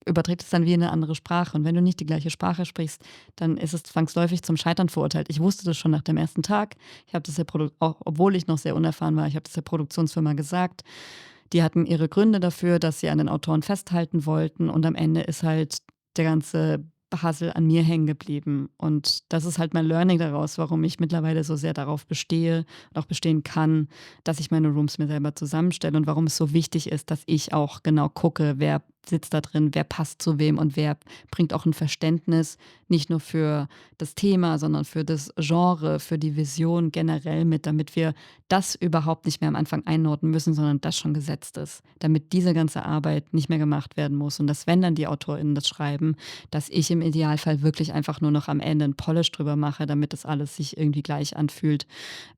überträgt es dann wie in 'ne andere Sprache. Und wenn du nicht die gleiche Sprache sprichst, dann ist es zwangsläufig zum Scheitern verurteilt. Ich wusste das schon nach dem ersten Tag. Ich habe das der auch obwohl ich noch sehr unerfahren war, ich habe das der Produktionsfirma gesagt. Die hatten ihre Gründe dafür, dass sie an den Autoren festhalten wollten und am Ende ist halt der ganze Hassel an mir hängen geblieben. Und das ist halt mein Learning daraus, warum ich mittlerweile so sehr darauf bestehe und auch bestehen kann, dass ich meine Rooms mir selber zusammenstelle und warum es so wichtig ist, dass ich auch genau gucke, wer sitzt da drin, wer passt zu wem und wer bringt auch ein Verständnis, nicht nur für das Thema, sondern für das Genre, für die Vision generell mit, damit wir das überhaupt nicht mehr am Anfang einordnen müssen, sondern das schon gesetzt ist, damit diese ganze Arbeit nicht mehr gemacht werden muss und dass, wenn dann die AutorInnen das schreiben, dass ich im Idealfall wirklich einfach nur noch am Ende 'n Polish drüber mache, damit das alles sich irgendwie gleich anfühlt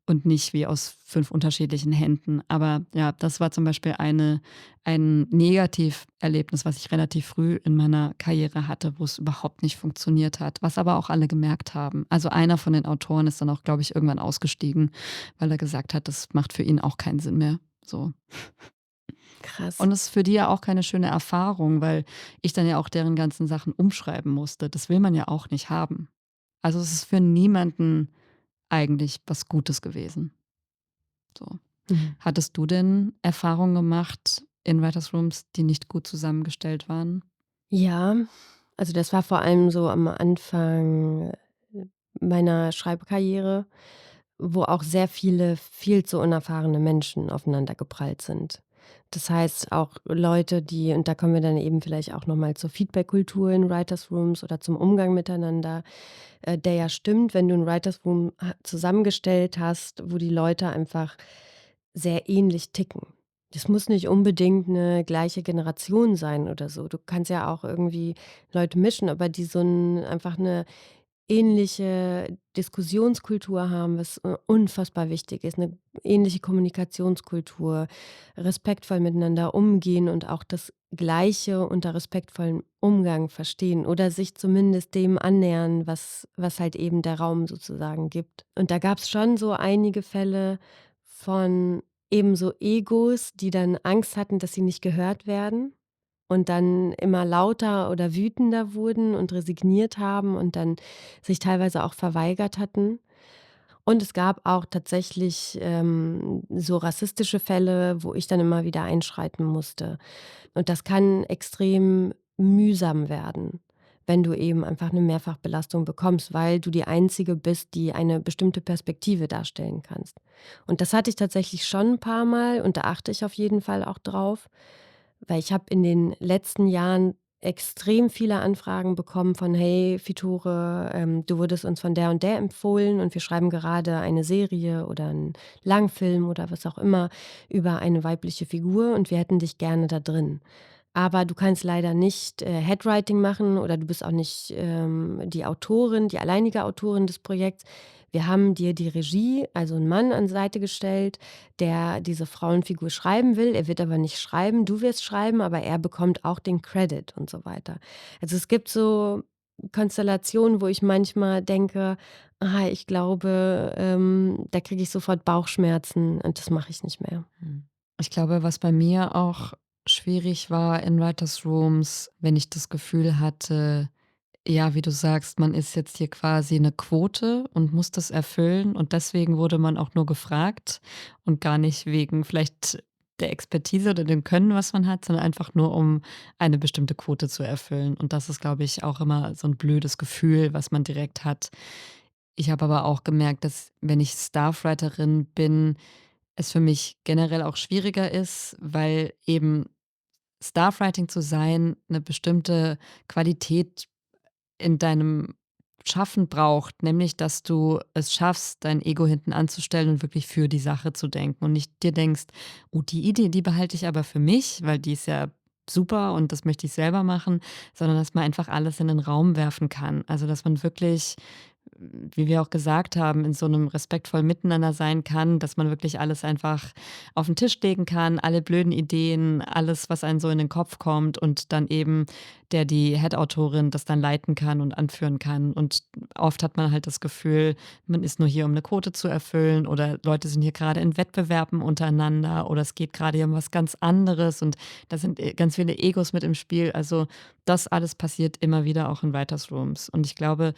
und nicht wie aus 5 unterschiedlichen Händen. Aber ja, das war zum Beispiel ein Negativerlebnis, was ich relativ früh in meiner Karriere hatte, wo es überhaupt nicht funktioniert hat, was aber auch alle gemerkt haben. Also, einer von den Autoren ist dann auch, glaube ich, irgendwann ausgestiegen, weil er gesagt hat, das macht für ihn auch keinen Sinn mehr, so. Krass. Und es ist für die ja auch keine schöne Erfahrung, weil ich dann ja auch deren ganzen Sachen umschreiben musste. Das will man ja auch nicht haben. Also, es ist für niemanden eigentlich was Gutes gewesen, so. Mhm. Hattest du denn Erfahrungen gemacht in Writers Rooms, die nicht gut zusammengestellt waren? Ja, also das war vor allem so am Anfang meiner Schreibkarriere, wo auch sehr viele viel zu unerfahrene Menschen aufeinander geprallt sind. Das heißt, auch Leute, die und da kommen wir dann eben vielleicht auch noch mal zur Feedbackkultur in Writers Rooms oder zum Umgang miteinander, der ja stimmt, wenn du 'n Writers Room zusammengestellt hast, wo die Leute einfach sehr ähnlich ticken. Das muss nicht unbedingt eine gleiche Generation sein oder so. Du kannst ja auch irgendwie Leute mischen, aber die so 'n einfach eine ähnliche Diskussionskultur haben, was, unfassbar wichtig ist, eine ähnliche Kommunikationskultur, respektvoll miteinander umgehen und auch das Gleiche unter respektvollem Umgang verstehen oder sich zumindest dem annähern, was halt eben der Raum sozusagen gibt. Und da gab's schon so einige Fälle von eben so Egos, die dann Angst hatten, dass sie nicht gehört werden und dann immer lauter oder wütender wurden und resigniert haben und dann sich teilweise auch verweigert hatten. Und es gab auch tatsächlich, so rassistische Fälle, wo ich dann immer wieder einschreiten musste. Und das kann extrem mühsam werden, wenn du eben einfach eine Mehrfachbelastung bekommst, weil du die Einzige bist, die eine bestimmte Perspektive darstellen kannst. Und das hatte ich tatsächlich schon ein paar Mal und da achte ich auf jeden Fall auch drauf. Weil ich habe in den letzten Jahren extrem viele Anfragen bekommen von: „Hey, Fitore, du wurdest uns von der und der empfohlen und wir schreiben gerade eine Serie oder einen Langfilm oder was auch immer über eine weibliche Figur und wir hätten dich gerne da drin. Aber du kannst leider nicht, Headwriting machen oder du bist auch nicht, die Autorin, die alleinige Autorin des Projekts. Wir haben dir die Regie, also einen Mann an Seite gestellt, der diese Frauenfigur schreiben will. Er wird aber nicht schreiben, du wirst schreiben, aber er bekommt auch den Credit und so weiter. Also, es gibt so Konstellationen, wo ich manchmal denke: „Ah, ich glaube, da kriege ich sofort Bauchschmerzen und das mache ich nicht mehr.“ Mhm. Ich glaube, was bei mir auch schwierig war in Writers Rooms, wenn ich das Gefühl hatte, ja, wie du sagst, man ist jetzt hier quasi eine Quote und muss das erfüllen und deswegen wurde man auch nur gefragt und gar nicht wegen vielleicht der Expertise oder dem Können, was man hat, sondern einfach nur, um eine bestimmte Quote zu erfüllen. Und das ist, glaube ich, auch immer so ein blödes Gefühl, was man direkt hat. Ich habe aber auch gemerkt, dass, wenn ich Staffwriterin bin, es für mich generell auch schwieriger ist, weil eben Staffwriting zu sein eine bestimmte Qualität in deinem Schaffen braucht, nämlich dass du es schaffst, dein Ego hinten anzustellen und wirklich für die Sache zu denken und nicht dir denkst: „Oh, die Idee, die behalte ich aber für mich, weil die ist ja super und das möchte ich selber machen“, sondern dass man einfach alles in den Raum werfen kann. Also, dass man wirklich, wie wir auch gesagt haben, in so einem respektvollen Miteinander sein kann, dass man wirklich alles einfach auf den Tisch legen kann, alle blöden Ideen, alles, was einem so in den Kopf kommt und dann eben die Head-Autorin das dann leiten kann und anführen kann. Und oft hat man halt das Gefühl, man ist nur hier, um eine Quote zu erfüllen oder Leute sind hier gerade in Wettbewerben untereinander oder es geht gerade hier um was ganz anderes und da sind, ganz viele Egos mit im Spiel. Also, das alles passiert immer wieder auch in Writers Rooms. Und ich glaube,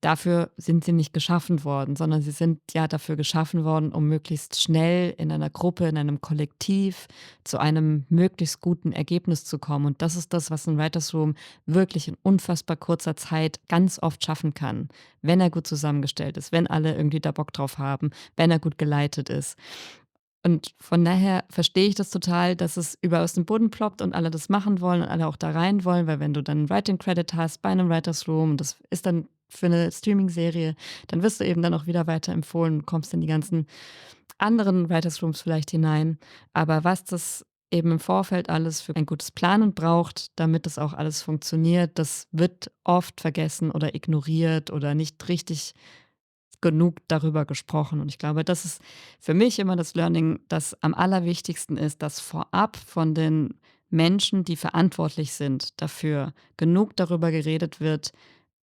dafür sind sie nicht geschaffen worden, sondern sie sind ja dafür geschaffen worden, um möglichst schnell in einer Gruppe, in einem Kollektiv zu einem möglichst guten Ergebnis zu kommen. Und das ist das, was ein Writers Room wirklich in unfassbar kurzer Zeit ganz oft schaffen kann, wenn er gut zusammengestellt ist, wenn alle irgendwie da Bock drauf haben, wenn er gut geleitet ist. Und von daher verstehe ich das total, dass es über aus dem Boden ploppt und alle das machen wollen und alle auch da rein wollen, weil wenn du dann 'n Writing Credit hast bei einem Writers Room und das ist dann für eine Streaming-Serie, dann wirst du eben dann auch wieder weiterempfohlen und kommst in die ganzen anderen Writers Rooms vielleicht hinein. Aber was das eben im Vorfeld alles für ein gutes Planen braucht, damit das auch alles funktioniert, das wird oft vergessen oder ignoriert oder nicht richtig genug darüber gesprochen. Und ich glaube, das ist für mich immer das Learning, das am allerwichtigsten ist, dass vorab von den Menschen, die verantwortlich sind dafür, genug darüber geredet wird,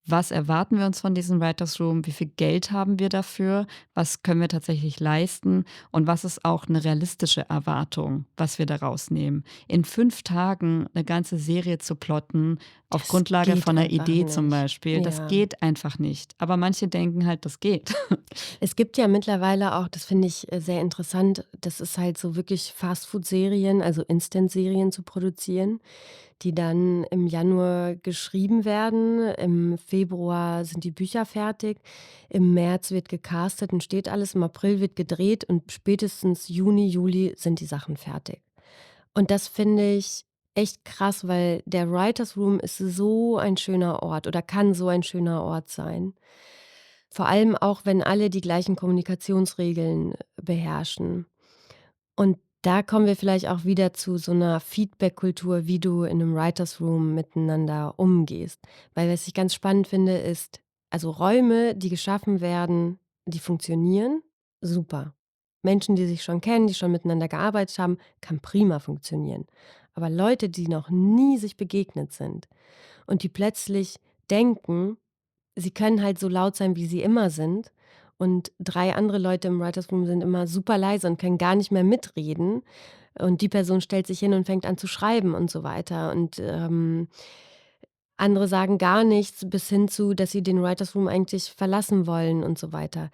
was erwarten wir uns von diesem Writers Room? Wie viel Geld haben wir dafür? Was können wir tatsächlich leisten? Und was ist auch eine realistische Erwartung, was wir daraus nehmen? In 5 Tagen eine ganze Serie zu plotten, auf Das Grundlage geht von einer einfach Idee zum nicht. Beispiel, das Ja. geht einfach nicht. Aber manche denken halt, das geht. Es gibt ja mittlerweile auch, das finde ich, sehr interessant, das ist halt so wirklich Fastfood-Serien, also Instant-Serien zu produzieren, die dann im Januar geschrieben werden. Im Februar sind die Bücher fertig, im März wird gecastet und steht alles, im April wird gedreht und spätestens Juni, Juli sind die Sachen fertig. Und das finde ich echt krass, weil der Writers Room ist so ein schöner Ort oder kann so ein schöner Ort sein. Vor allem auch, wenn alle die gleichen Kommunikationsregeln beherrschen. Und da kommen wir vielleicht auch wieder zu so einer Feedback-Kultur, wie du in einem Writers Room miteinander umgehst. Weil was ich ganz spannend finde, ist, also Räume, die geschaffen werden, die funktionieren, super. Menschen, die sich schon kennen, die schon miteinander gearbeitet haben, kann prima funktionieren. Aber Leute, die noch nie sich begegnet sind und die plötzlich denken, sie können halt so laut sein, wie sie immer sind. Und 3 andere Leute im Writers Room sind immer super leise und können gar nicht mehr mitreden. Und die Person stellt sich hin und fängt an zu schreiben und so weiter. Und, andere sagen gar nichts bis hin zu, dass sie den Writers Room eigentlich verlassen wollen und so weiter.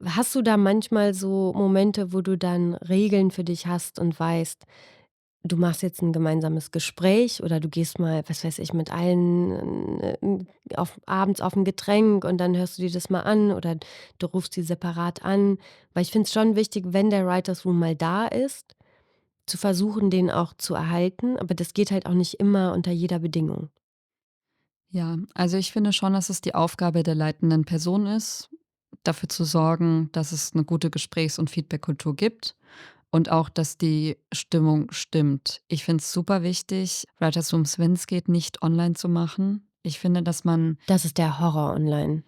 Hast du da manchmal so Momente, wo du dann Regeln für dich hast und weißt, du machst jetzt 'n gemeinsames Gespräch oder du gehst mal, was weiß ich, mit allen, auf abends auf 'n Getränk und dann hörst du dir das mal an oder du rufst die separat an. Weil ich finde es schon wichtig, wenn der Writers Room mal da ist, zu versuchen, den auch zu erhalten, aber das geht halt auch nicht immer unter jeder Bedingung. Ja, also ich finde schon, dass es die Aufgabe der leitenden Person ist, dafür zu sorgen, dass es eine gute Gesprächs- und Feedbackkultur gibt und auch, dass die Stimmung stimmt. Ich finde es super wichtig, Writers Rooms, wenn es geht, nicht online zu machen. Ich finde, dass man Das ist der Horror online.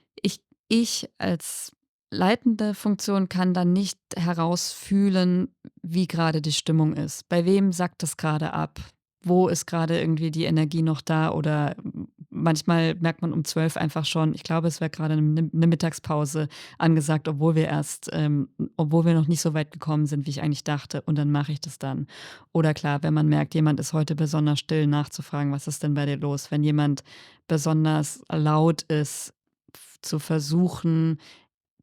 ich als leitende Funktion kann dann nicht herausfühlen, wie gerade die Stimmung ist. Bei wem sackt das gerade ab? Wo ist gerade irgendwie die Energie noch da? Oder manchmal merkt man um 12 einfach schon, ich glaube, es wäre gerade eine 'ne Mittagspause angesagt, obwohl wir noch nicht so weit gekommen sind, wie ich eigentlich dachte, und dann mache ich das dann. Oder klar, wenn man merkt, jemand ist heute besonders still, nachzufragen: „Was ist denn bei dir los?“ Wenn jemand besonders laut ist, zu versuchen,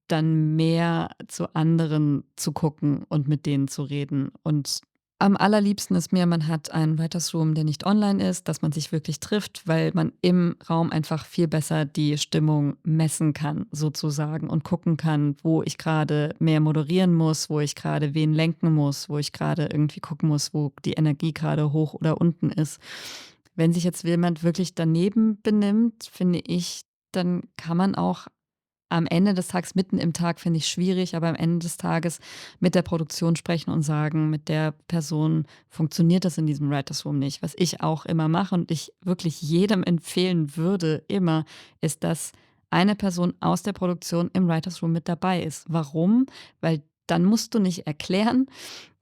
dann mehr zu anderen zu gucken und mit denen zu reden. Und am allerliebsten ist mir, man hat einen Writers Room, der nicht online ist, dass man sich wirklich trifft, weil man im Raum einfach viel besser die Stimmung messen kann, sozusagen, und gucken kann, wo ich gerade mehr moderieren muss, wo ich gerade wen lenken muss, wo ich gerade irgendwie gucken muss, wo die Energie gerade hoch oder unten ist. Wenn sich jetzt jemand wirklich daneben benimmt, finde ich, dann kann man auch am Ende des Tages, mitten im Tag finde ich schwierig, aber am Ende des Tages mit der Produktion sprechen und sagen: „Mit der Person funktioniert das in diesem Writers Room nicht.“ Was ich auch immer mache und ich wirklich jedem empfehlen würde immer, ist, dass eine Person aus der Produktion im Writers Room mit dabei ist. Warum? Weil dann musst du nicht erklären,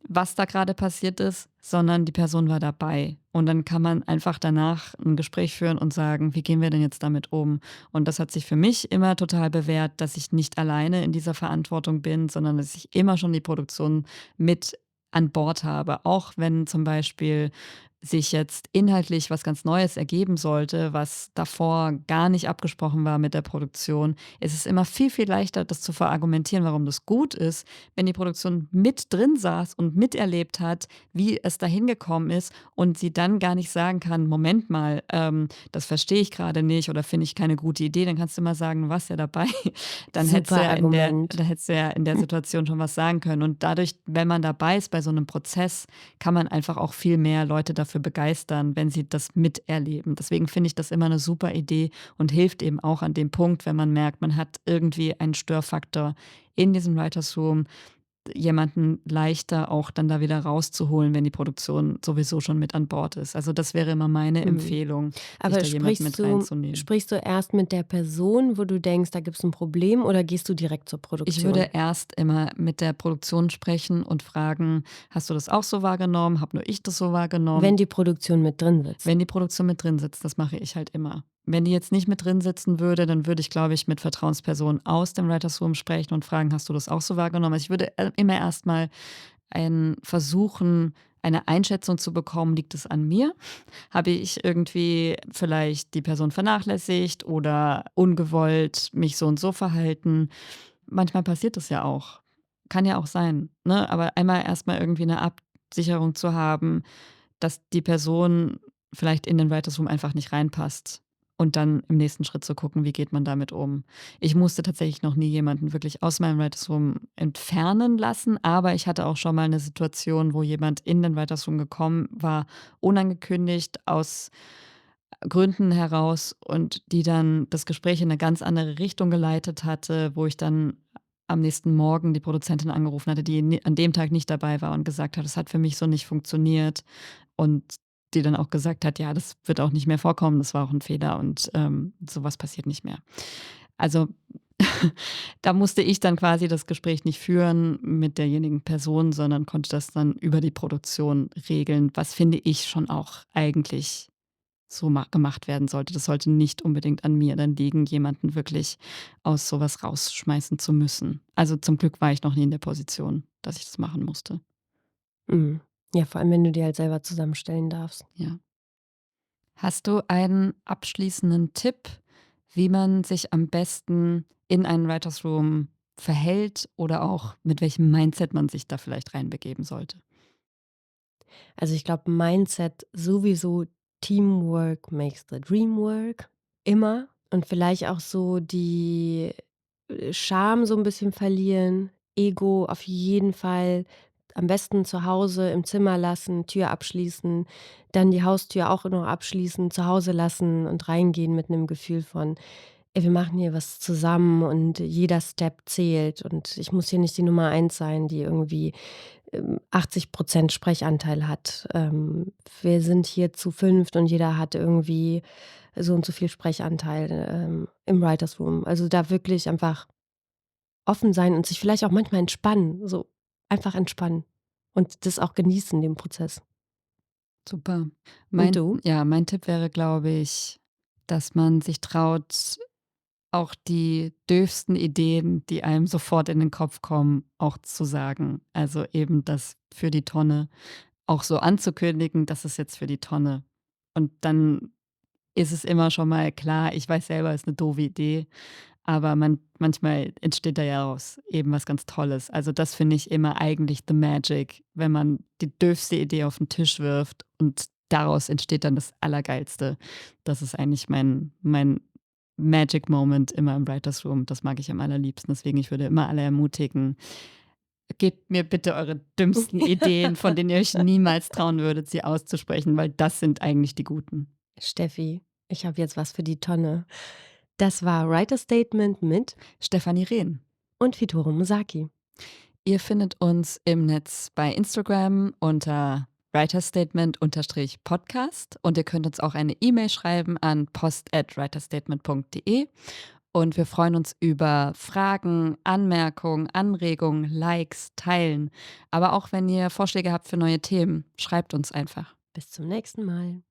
was da gerade passiert ist, sondern die Person war dabei. Und dann kann man einfach danach ein Gespräch führen und sagen: „Wie gehen wir denn jetzt damit um?“ Und das hat sich für mich immer total bewährt, dass ich nicht alleine in dieser Verantwortung bin, sondern dass ich immer schon die Produktion mit an Bord habe. Auch wenn zum Beispiel sich jetzt inhaltlich was ganz Neues ergeben sollte, was davor gar nicht abgesprochen war mit der Produktion, ist es immer viel, viel leichter, das zu verargumentieren, warum das gut ist, wenn die Produktion mit drin saß und miterlebt hat, wie es dahin gekommen ist und sie dann gar nicht sagen kann: „Moment mal, das verstehe ich gerade nicht oder finde ich keine gute Idee." Dann kannst du immer sagen: „Du warst ja dabei." Super Argument. Dann hättest du ja in der Situation schon was sagen können. Und dadurch, wenn man dabei ist bei so einem Prozess, kann man einfach auch viel mehr Leute dafür begeistern, wenn sie das miterleben. Deswegen finde ich das immer eine super Idee und hilft eben auch an dem Punkt, wenn man merkt, man hat irgendwie einen Störfaktor in diesem Writers Room, jemanden leichter auch dann da wieder rauszuholen, wenn die Produktion sowieso schon mit an Bord ist. Also, das wäre immer meine Mhm. Empfehlung, sich Aber da jemanden mit reinzunehmen. sprichst du erst mit der Person, wo du denkst, da gibt's 'n Problem, oder gehst du direkt zur Ich würde Produktion? erst immer mit der Produktion sprechen und fragen: „Hast du das auch so wahrgenommen? Habe nur ich das so wahrgenommen?" Wenn die Produktion mit drin sitzt? Wenn die Produktion mit drin sitzt, das mache ich halt immer. Wenn die jetzt nicht mit drin sitzen würde, dann würde ich, glaube ich, mit Vertrauenspersonen aus dem Writers Room sprechen und fragen: „Hast du das auch so wahrgenommen?" Also, ich würde, immer erst mal versuchen, eine Einschätzung zu bekommen: Liegt es an mir? Habe ich irgendwie vielleicht die Person vernachlässigt oder ungewollt mich so und so verhalten? Manchmal passiert das ja auch. Kann ja auch sein, ne? Aber einmal erst mal irgendwie eine Absicherung zu haben, dass die Person vielleicht in den Writers Room einfach nicht reinpasst und dann im nächsten Schritt zu gucken, wie geht man damit um. Ich musste tatsächlich noch nie jemanden wirklich aus meinem Writers Room entfernen lassen, aber ich hatte auch schon mal eine Situation, wo jemand in den Writers Room gekommen war, unangekündigt aus Gründen heraus und die dann das Gespräch in eine ganz andere Richtung geleitet hatte, wo ich dann am nächsten Morgen die Produzentin angerufen hatte, die an dem Tag nicht dabei war und gesagt hat: „Es hat für mich so nicht funktioniert." Und die dann auch gesagt hat: „Ja, das wird auch nicht mehr vorkommen. Das war auch ein Fehler und, so passiert nicht mehr." Also, da musste ich dann quasi das Gespräch nicht führen mit derjenigen Person, sondern konnte das dann über die Produktion regeln, was, finde ich, schon auch eigentlich so gemacht werden sollte. Das sollte nicht unbedingt an mir dann liegen, jemanden wirklich aus sowas rausschmeißen zu müssen. Also, zum Glück war ich noch nie in der Position, dass ich das machen musste. Mhm. Ja, vor allem, wenn du die halt selber zusammenstellen darfst. Ja. Hast du einen abschließenden Tipp, wie man sich am besten in einen Writers Room verhält oder auch mit welchem Mindset man sich da vielleicht reinbegeben sollte? Also, ich glaube, Mindset sowieso, Teamwork makes the dream work, immer. Und vielleicht auch so die, Scham so ein bisschen verlieren, Ego auf jeden Fall am besten zu Hause im Zimmer lassen, Tür abschließen, dann die Haustür auch noch abschließen, zu Hause lassen und reingehen mit einem Gefühl von: „Ey, wir machen hier was zusammen und jeder Step zählt und ich muss hier nicht die Nummer eins sein, die irgendwie 80% Sprechanteil hat. Wir sind hier zu fünft und jeder hat irgendwie so und so viel Sprechanteil, im Writers Room. Also, da wirklich einfach offen sein und sich vielleicht auch manchmal entspannen, so einfach entspannen und das auch genießen, den Prozess. Super. Und du? Mein Tipp wäre, glaube ich, dass man sich traut, auch die döfsten Ideen, die einem sofort in den Kopf kommen, auch zu sagen. Also eben das für die Tonne auch so anzukündigen, das ist jetzt für die Tonne. Und dann ist es immer schon mal klar, ich weiß selber, ist eine doofe Idee, aber manchmal entsteht da ja raus eben was ganz Tolles. Also, das finde ich immer eigentlich the magic, wenn man die doofste Idee auf den Tisch wirft und daraus entsteht dann das Allergeilste. Das ist eigentlich mein Magic Moment immer im Writers Room. Das mag ich am allerliebsten. Deswegen, ich würde immer alle ermutigen: „Gebt mir bitte eure dümmsten Ideen, von denen ihr euch niemals trauen würdet, sie auszusprechen, weil das sind eigentlich die guten." Steffi, ich habe jetzt was für die Tonne. Das war Writer Statement mit Stefanie Rehn. und Fitoro Mosaki. Ihr findet uns im Netz bei Instagram unter writerstatement_podcast und ihr könnt uns auch eine E-Mail schreiben an post@writerstatement.de und wir freuen uns über Fragen, Anmerkungen, Anregungen, Likes, Teilen. Aber auch wenn ihr Vorschläge habt für neue Themen, schreibt uns einfach. Bis zum nächsten Mal.